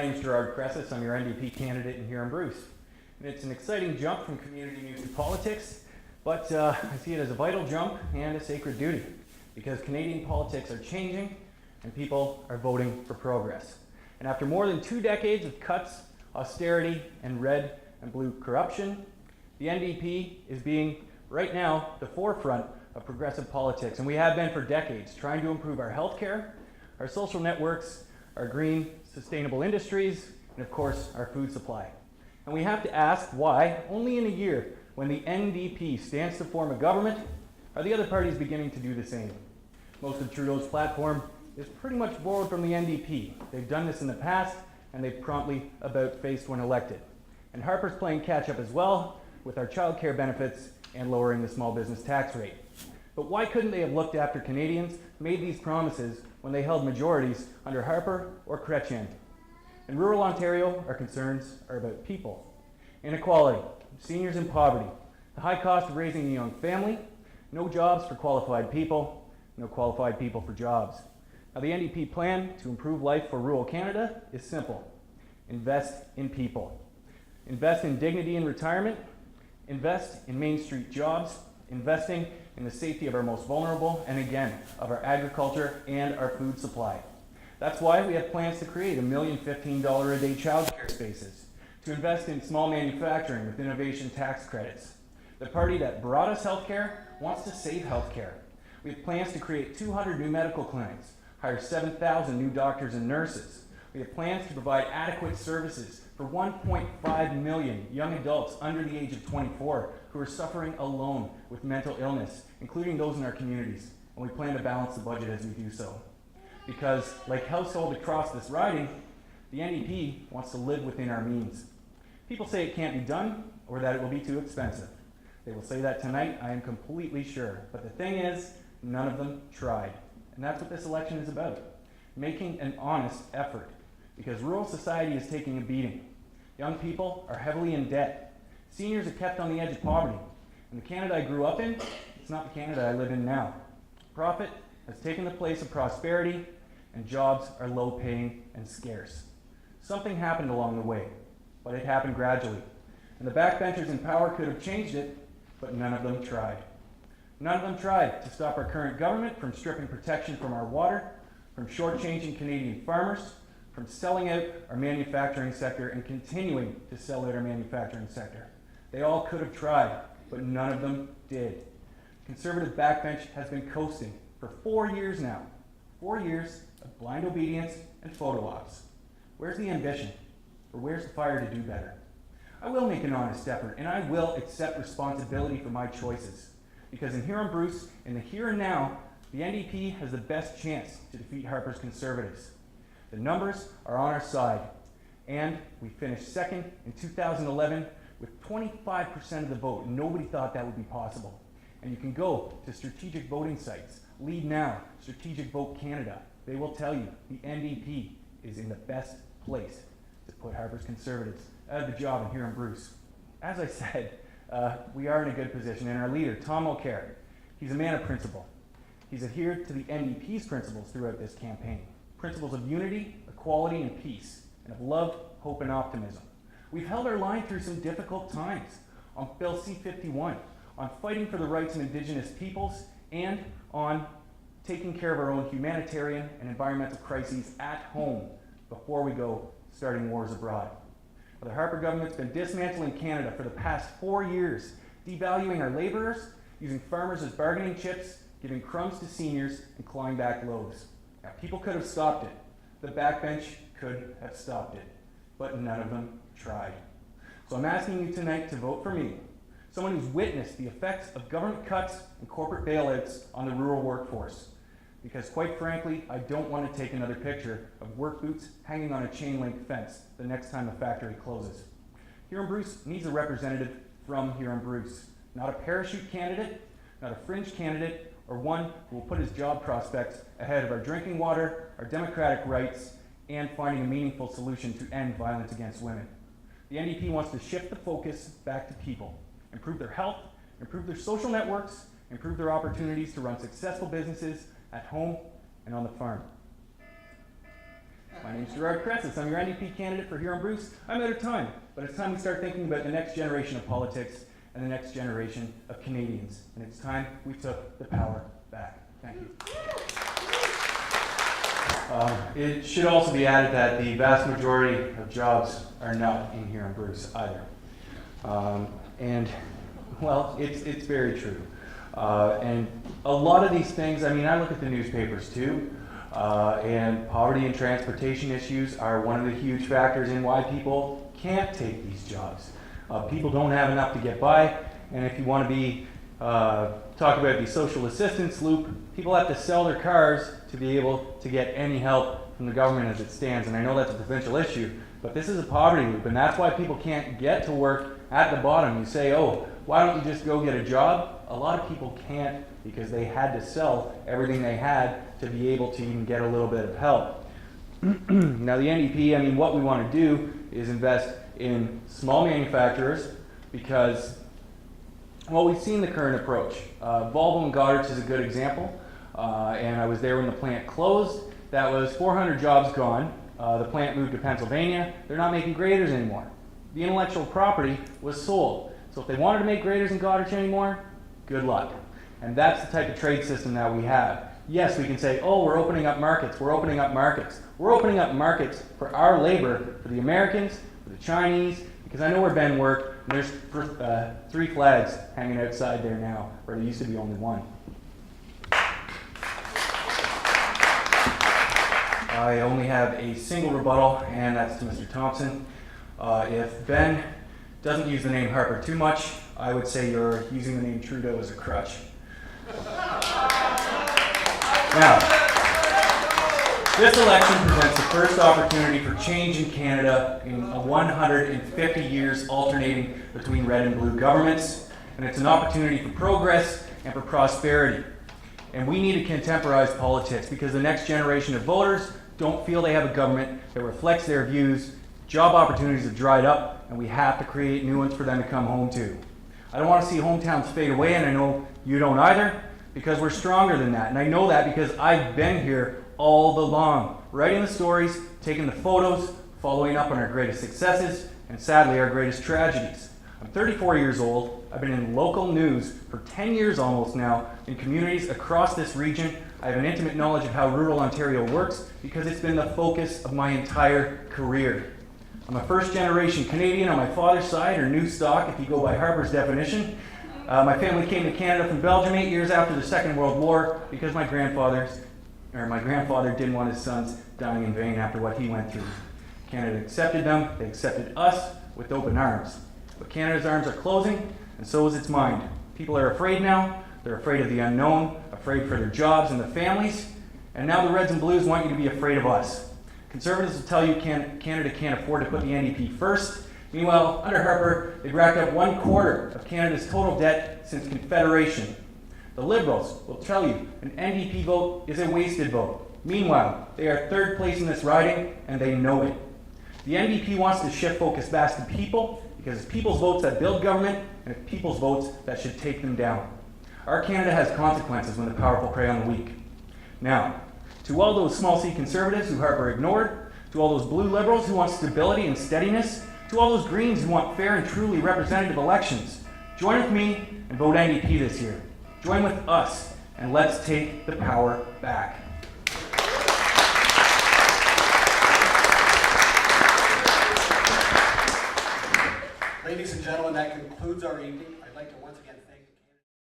My name is Gerard Cressis. I'm your NDP candidate in Huron-Bruce. And it's an exciting jump from community news to politics, but I see it as a vital jump and a sacred duty because Canadian politics are changing and people are voting for progress. And after more than 2 decades of cuts, austerity, and red and blue corruption, the NDP is being, right now, the forefront of progressive politics. And we have been for decades, trying to improve our healthcare, our social networks, our green, sustainable industries, and of course, our food supply. And we have to ask why, only in a year, when the NDP stands to form a government, are the other parties beginning to do the same? Most of Trudeau's platform is pretty much borrowed from the NDP. They've done this in the past, and they've promptly about-faced when elected. And Harper's playing catch-up as well, with our childcare benefits and lowering the small business tax rate. But why couldn't they have looked after Canadians, made these promises when they held majorities under Harper or Chrétien? In rural Ontario, our concerns are about people. Inequality, seniors in poverty, the high cost of raising a young family, no jobs for qualified people, no qualified people for jobs. Now, the NDP plan to improve life for rural Canada is simple. Invest in people. Invest in dignity in retirement. Invest in Main Street jobs. Investing in the safety of our most vulnerable, and again, of our agriculture and our food supply. That's why we have plans to create $1,015,000 a day childcare spaces, to invest in small manufacturing with innovation tax credits. The party that brought us healthcare wants to save healthcare. We have plans to create 200 new medical clinics, hire 7,000 new doctors and nurses. We have plans to provide adequate services for 1.5 million young adults under the age of 24 who are suffering alone with mental illness, including those in our communities. And we plan to balance the budget as we do so. Because, like households across this riding, the NDP wants to live within our means. People say it can't be done or that it will be too expensive. They will say that tonight, I am completely sure. But the thing is, none of them tried. And that's what this election is about. Making an honest effort. Because rural society is taking a beating. Young people are heavily in debt. Seniors are kept on the edge of poverty. And the Canada I grew up in, it's not the Canada I live in now. Profit has taken the place of prosperity, and jobs are low-paying and scarce. Something happened along the way, but it happened gradually. And the backbenchers in power could have changed it, but none of them tried. None of them tried to stop our current government from stripping protection from our water, from shortchanging Canadian farmers, from selling out our manufacturing sector and continuing to sell out our manufacturing sector. They all could have tried, but none of them did. Conservative backbench has been coasting for 4 years now. 4 years of blind obedience and photo ops. Where's the ambition? Or where's the fire to do better? I will make an honest effort, and I will accept responsibility for my choices. Because in Huron-Bruce, in the here and now, the NDP has the best chance to defeat Harper's Conservatives. The numbers are on our side, and we finished second in 2011 with 25% of the vote. Nobody thought that would be possible. And you can go to strategic voting sites, Lead Now, Strategic Vote Canada. They will tell you the NDP is in the best place to put Harper's Conservatives out of the job in Huron-Bruce. As I said, we are in a good position, and our leader, Tom Mulcair, he's a man of principle. He's adhered to the NDP's principles throughout this campaign. Principles of unity, equality, and peace, and of love, hope, and optimism. We've held our line through some difficult times on Bill C-51, on fighting for the rights of Indigenous peoples, and on taking care of our own humanitarian and environmental crises at home before we go starting wars abroad. The Harper government's been dismantling Canada for the past 4 years, devaluing our labourers, using farmers as bargaining chips, giving crumbs to seniors, and clawing back loaves. Now, people could have stopped it. The backbench could have stopped it. But none of them tried. So I'm asking you tonight to vote for me, someone who's witnessed the effects of government cuts and corporate bailouts on the rural workforce. Because quite frankly, I don't want to take another picture of work boots hanging on a chain link fence the next time a factory closes. Huron-Bruce needs a representative from Huron-Bruce, not a parachute candidate, not a fringe candidate, or one who will put his job prospects ahead of our drinking water, our democratic rights, and finding a meaningful solution to end violence against women. The NDP wants to shift the focus back to people, improve their health, improve their social networks, improve their opportunities to run successful businesses at home and on the farm. My name's Gerard Cressis. I'm your NDP candidate for Huron-Bruce. I'm out of time, but it's time we start thinking about the next generation of politics and the next generation of Canadians. And it's time we took the power back. Thank you. It should also be added that the vast majority of jobs are not in Huron-Bruce either. And, well, it's very true. And a lot of these things, I mean, I look at the newspapers too, and poverty and transportation issues are one of the huge factors in why people can't take these jobs. People don't have enough to get by, and if you want to be talk about the social assistance loop, people have to sell their cars to be able to get any help from the government as it stands. And I know that's a provincial issue, but this is a poverty loop, and that's why people can't get to work at the bottom. You say, oh, why don't you just go get a job? A lot of people can't because they had to sell everything they had to be able to even get a little bit of help. Now the NDP, I mean, what we want to do is invest in small manufacturers because, well, we've seen the current approach. Volvo and Goddard's is a good example, and I was there when the plant closed. That was 400 jobs gone. The plant moved to Pennsylvania. They're not making graders anymore. The intellectual property was sold. So if they wanted to make graders in Goddard's anymore, good luck. And that's the type of trade system that we have. Yes, we can say, oh, we're opening up markets, we're opening up markets. We're opening up markets for our labor, for the Americans, for the Chinese, because I know where Ben worked, and there's 3 flags hanging outside there now, where there used to be only 1. I only have a single rebuttal, and that's to Mr. Thompson. If Ben doesn't use the name Harper too much, I would say you're using the name Trudeau as a crutch. Now, this election presents the first opportunity for change in Canada in 150 years alternating between red and blue governments, and it's an opportunity for progress and for prosperity. And we need to contemporize politics because the next generation of voters don't feel they have a government that reflects their views. Job opportunities have dried up, and we have to create new ones for them to come home to. I don't want to see hometowns fade away, and I know you don't either, because we're stronger than that. And I know that because I've been here all the long, writing the stories, taking the photos, following up on our greatest successes, and sadly our greatest tragedies. I'm 34 years old. I've been in local news for 10 years almost now in communities across this region. I have an intimate knowledge of how rural Ontario works because it's been the focus of my entire career. I'm a first-generation Canadian on my father's side, or new stock if you go by Harper's definition. My family came to Canada from Belgium 8 years after the Second World War because my grandfather didn't want his sons dying in vain after what he went through. Canada accepted them, they accepted us with open arms. But Canada's arms are closing, and so is its mind. People are afraid now. They're afraid of the unknown, afraid for their jobs and their families, and now the Reds and Blues want you to be afraid of us. Conservatives will tell you Canada can't afford to put the NDP first. Meanwhile, under Harper, they've racked up 1/4 of Canada's total debt since Confederation. The Liberals will tell you an NDP vote is a wasted vote. Meanwhile, they are 3rd place in this riding, and they know it. The NDP wants to shift focus back to people, because it's people's votes that build government, and it's people's votes that should take them down. Our Canada has consequences when the powerful prey on the weak. Now, to all those small C Conservatives who Harper ignored, to all those blue Liberals who want stability and steadiness, to all those Greens who want fair and truly representative elections, join with me and vote NDP this year. Join with us, and let's take the power back. Ladies and gentlemen, that concludes our evening. I'd like to once again thank